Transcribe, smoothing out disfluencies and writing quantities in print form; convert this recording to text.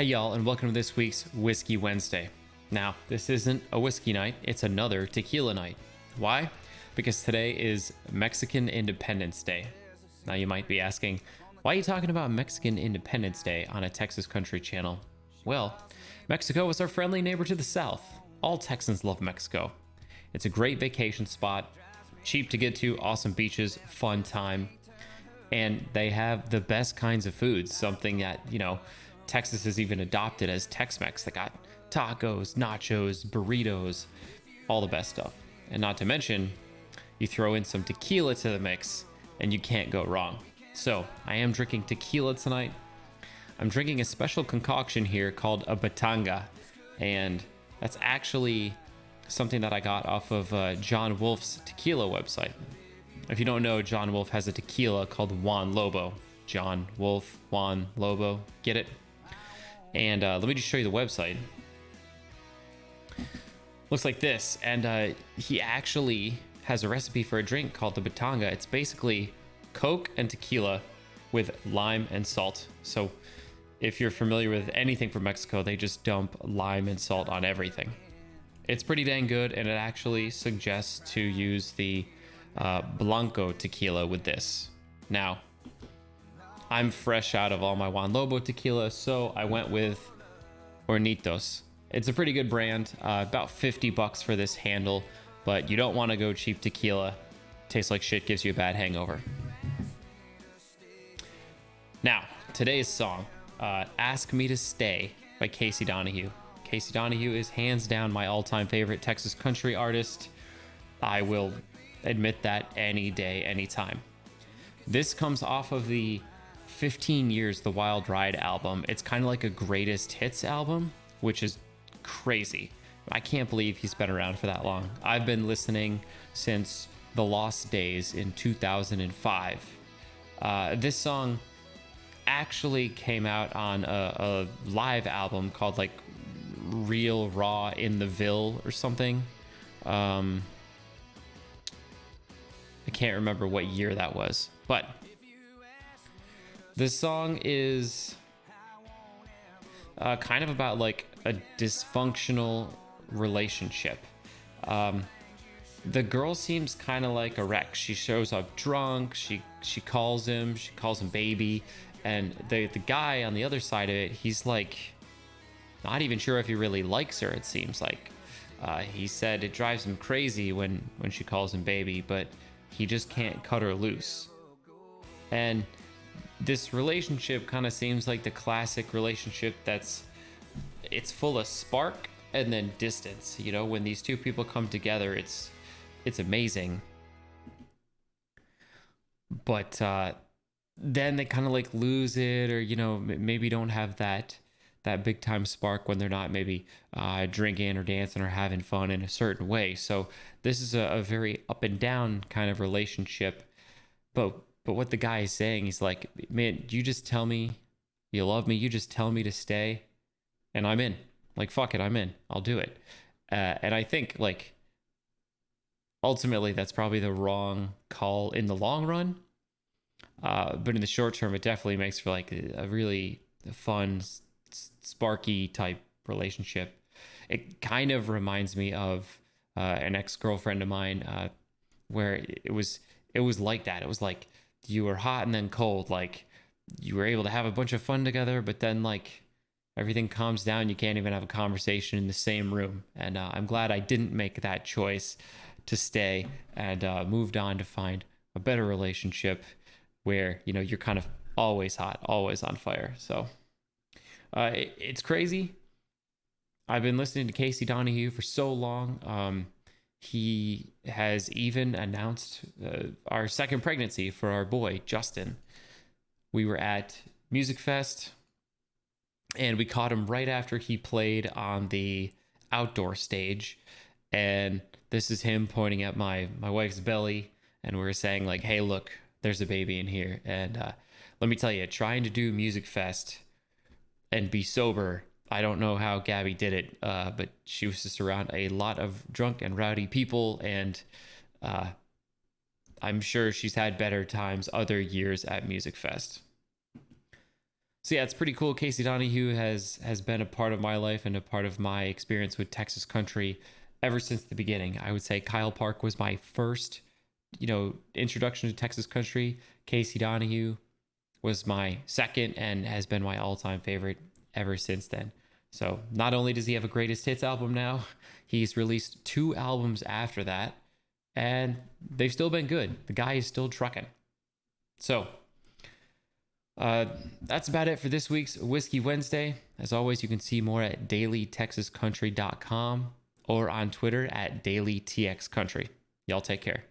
Hey y'all, and welcome to this week's Whiskey Wednesday. Now, this isn't a whiskey night, it's another tequila night. Why? Because today is Mexican Independence Day. Now you might be asking, why are you talking about Mexican Independence Day on a Texas country channel? Well, Mexico is our friendly neighbor to the south. All Texans love Mexico. It's a great vacation spot, cheap to get to, awesome beaches, fun time, and they have the best kinds of foods, something that, Texas has even adopted as Tex-Mex. They got tacos, nachos, burritos, all the best stuff. And not to mention, you throw in some tequila to the mix and you can't go wrong. So I am drinking tequila tonight. I'm drinking a special concoction here called a batanga. And that's actually something that I got off of John Wolf's tequila website. If you don't know, John Wolf has a tequila called Juan Lobo. John Wolf, Juan Lobo, get it? And let me just show you the website. Looks like this. And he actually has a recipe for a drink called the batanga. It's basically Coke and tequila with lime and salt. So if you're familiar with anything from Mexico, they just dump lime and salt on everything. It's pretty dang good, and it actually suggests to use the Blanco tequila with this. Now, I'm fresh out of all my Juan Lobo tequila, so I went with Hornitos. It's a pretty good brand, about $50 for this handle, but you don't want to go cheap tequila. Tastes like shit, gives you a bad hangover. Now, today's song, Ask Me to Stay by Casey Donahew. Casey Donahew is hands down my all-time favorite Texas country artist. I will admit that any day, anytime. This comes off of the 15 Years the Wild Ride album. It's kind of like a greatest hits album, which is crazy. I can't believe he's been around for that long. I've been listening since The Lost Days in 2005. This song actually came out on a live album called like Real Raw in the Ville or something. I can't remember what year that was, but this song is kind of about like a dysfunctional relationship. The girl seems kind of like a wreck. She shows up drunk. She calls him baby, and the guy on the other side of it, he's like not even sure if he really likes her. It seems like he said it drives him crazy when she calls him baby, but he just can't cut her loose. And this relationship kind of seems like the classic relationship it's full of spark and then distance. When these two people come together, it's amazing. But then they kind of like lose it, or maybe don't have that big time spark when they're not maybe drinking or dancing or having fun in a certain way. So this is a very up and down kind of relationship. But what the guy is saying, he's like, man, you just tell me you love me. You just tell me to stay and I'm in. Like, fuck it, I'm in. I'll do it. And I think like ultimately that's probably the wrong call in the long run. But in the short term, it definitely makes for like a really fun, sparky type relationship. It kind of reminds me of an ex-girlfriend of mine, where it was like that. It was like you were hot and then cold. Like you were able to have a bunch of fun together, but then like everything calms down. You can't even have a conversation in the same room. And I'm glad I didn't make that choice to stay and moved on to find a better relationship where you're kind of always hot, always on fire. So it's crazy. I've been listening to Casey Donahew for so long. He has even announced our second pregnancy for our boy, Justin. We were at Music Fest, and we caught him right after he played on the outdoor stage. And this is him pointing at my wife's belly, and we were saying like, hey, look, there's a baby in here. And let me tell you, trying to do Music Fest and be sober, I don't know how Gabby did it, but she was just around a lot of drunk and rowdy people, and I'm sure she's had better times other years at Music Fest. So yeah, it's pretty cool. Casey Donahew has been a part of my life and a part of my experience with Texas country ever since the beginning. I would say Kyle Park was my first, introduction to Texas country. Casey Donahew was my second and has been my all-time favorite ever since then. So not only does he have a greatest hits album now, he's released two albums after that, and they've still been good. The guy is still trucking. So that's about it for this week's Whiskey Wednesday. As always, you can see more at dailytexascountry.com or on Twitter at dailytxcountry. Y'all take care.